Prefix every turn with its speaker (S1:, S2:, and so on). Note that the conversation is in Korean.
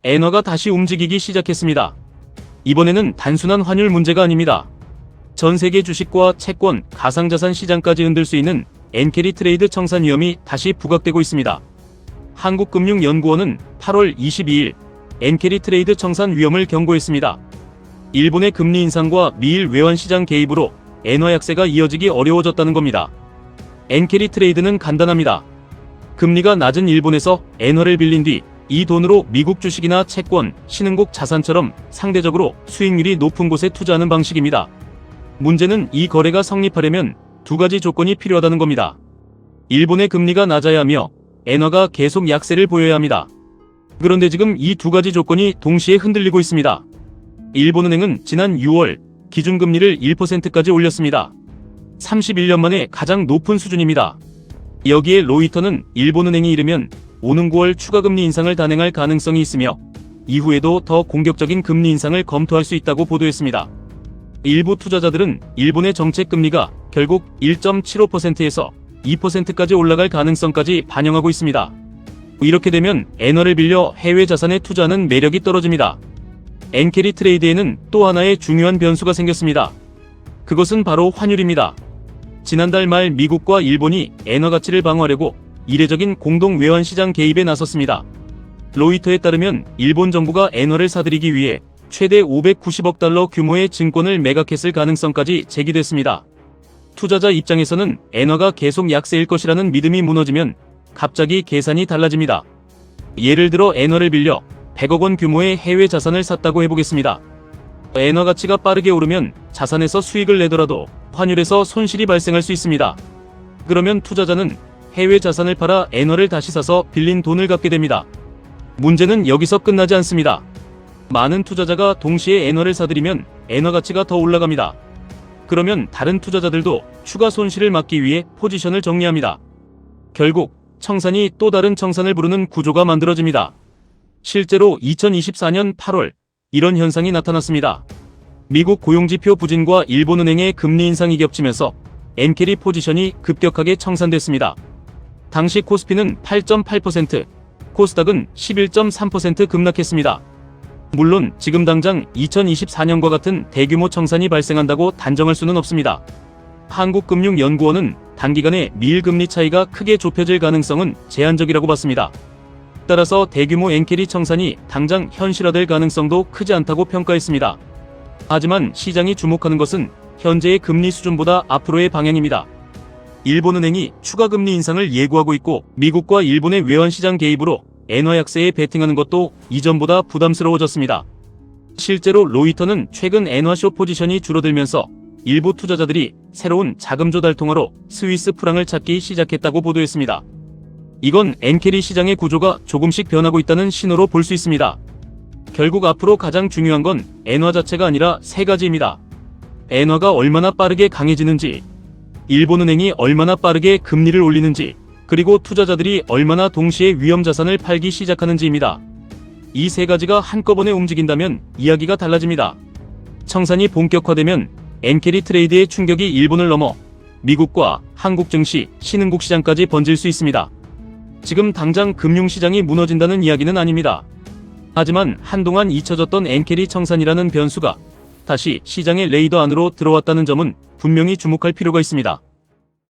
S1: 엔화가 다시 움직이기 시작했습니다. 이번에는 단순한 환율 문제가 아닙니다. 전 세계 주식과 채권, 가상자산 시장까지 흔들 수 있는 엔캐리 트레이드 청산 위험이 다시 부각되고 있습니다. 한국금융연구원은 8월 22일 엔캐리 트레이드 청산 위험을 경고했습니다. 일본의 금리 인상과 미일 외환시장 개입으로 엔화 약세가 이어지기 어려워졌다는 겁니다. 엔캐리 트레이드는 간단합니다. 금리가 낮은 일본에서 엔화를 빌린 뒤 이 돈으로 미국 주식이나 채권, 신흥국 자산처럼 상대적으로 수익률이 높은 곳에 투자하는 방식입니다. 문제는 이 거래가 성립하려면 두 가지 조건이 필요하다는 겁니다. 일본의 금리가 낮아야 하며 엔화가 계속 약세를 보여야 합니다. 그런데 지금 이 두 가지 조건이 동시에 흔들리고 있습니다. 일본은행은 지난 6월 기준금리를 1%까지 올렸습니다. 31년 만에 가장 높은 수준입니다. 여기에 로이터는 일본은행이 이르면 오는 9월 추가금리 인상을 단행할 가능성이 있으며 이후에도 더 공격적인 금리 인상을 검토할 수 있다고 보도했습니다. 일부 투자자들은 일본의 정책금리가 결국 1.75%에서 2%까지 올라갈 가능성까지 반영하고 있습니다. 이렇게 되면 엔화를 빌려 해외 자산에 투자하는 매력이 떨어집니다. 엔캐리 트레이드에는 또 하나의 중요한 변수가 생겼습니다. 그것은 바로 환율입니다. 지난달 말 미국과 일본이 엔화 가치를 방어하려고 이례적인 공동 외환시장 개입에 나섰습니다. 로이터에 따르면 일본 정부가 엔화를 사들이기 위해 최대 590억 달러 규모의 증권을 매각했을 가능성까지 제기됐습니다. 투자자 입장에서는 엔화가 계속 약세일 것이라는 믿음이 무너지면 갑자기 계산이 달라집니다. 예를 들어 엔화를 빌려 100억 원 규모의 해외 자산을 샀다고 해보겠습니다. 엔화 가치가 빠르게 오르면 자산에서 수익을 내더라도 환율에서 손실이 발생할 수 있습니다. 그러면 투자자는 해외 자산을 팔아 엔화를 다시 사서 빌린 돈을 갚게 됩니다. 문제는 여기서 끝나지 않습니다. 많은 투자자가 동시에 엔화를 사들이면 엔화 가치가 더 올라갑니다. 그러면 다른 투자자들도 추가 손실을 막기 위해 포지션을 정리합니다. 결국 청산이 또 다른 청산을 부르는 구조가 만들어집니다. 실제로 2024년 8월 이런 현상이 나타났습니다. 미국 고용지표 부진과 일본은행의 금리 인상이 겹치면서 엔캐리 포지션이 급격하게 청산됐습니다. 당시 코스피는 8.8%, 코스닥은 11.3% 급락했습니다. 물론 지금 당장 2024년과 같은 대규모 청산이 발생한다고 단정할 수는 없습니다. 한국금융연구원은 단기간에 미일 금리 차이가 크게 좁혀질 가능성은 제한적이라고 봤습니다. 따라서 대규모 엔캐리 청산이 당장 현실화될 가능성도 크지 않다고 평가했습니다. 하지만 시장이 주목하는 것은 현재의 금리 수준보다 앞으로의 방향입니다. 일본은행이 추가 금리 인상을 예고하고 있고 미국과 일본의 외환시장 개입으로 엔화 약세에 베팅하는 것도 이전보다 부담스러워졌습니다. 실제로 로이터는 최근 엔화 숏 포지션이 줄어들면서 일부 투자자들이 새로운 자금 조달 통화로 스위스 프랑을 찾기 시작했다고 보도했습니다. 이건 엔캐리 시장의 구조가 조금씩 변하고 있다는 신호로 볼 수 있습니다. 결국 앞으로 가장 중요한 건 엔화 자체가 아니라 세 가지입니다. 엔화가 얼마나 빠르게 강해지는지, 일본은행이 얼마나 빠르게 금리를 올리는지, 그리고 투자자들이 얼마나 동시에 위험자산을 팔기 시작하는지입니다. 이 세 가지가 한꺼번에 움직인다면 이야기가 달라집니다. 청산이 본격화되면 엔캐리 트레이드의 충격이 일본을 넘어 미국과 한국 증시, 신흥국 시장까지 번질 수 있습니다. 지금 당장 금융시장이 무너진다는 이야기는 아닙니다. 하지만 한동안 잊혀졌던 엔캐리 청산이라는 변수가 다시 시장의 레이더 안으로 들어왔다는 점은 분명히 주목할 필요가 있습니다.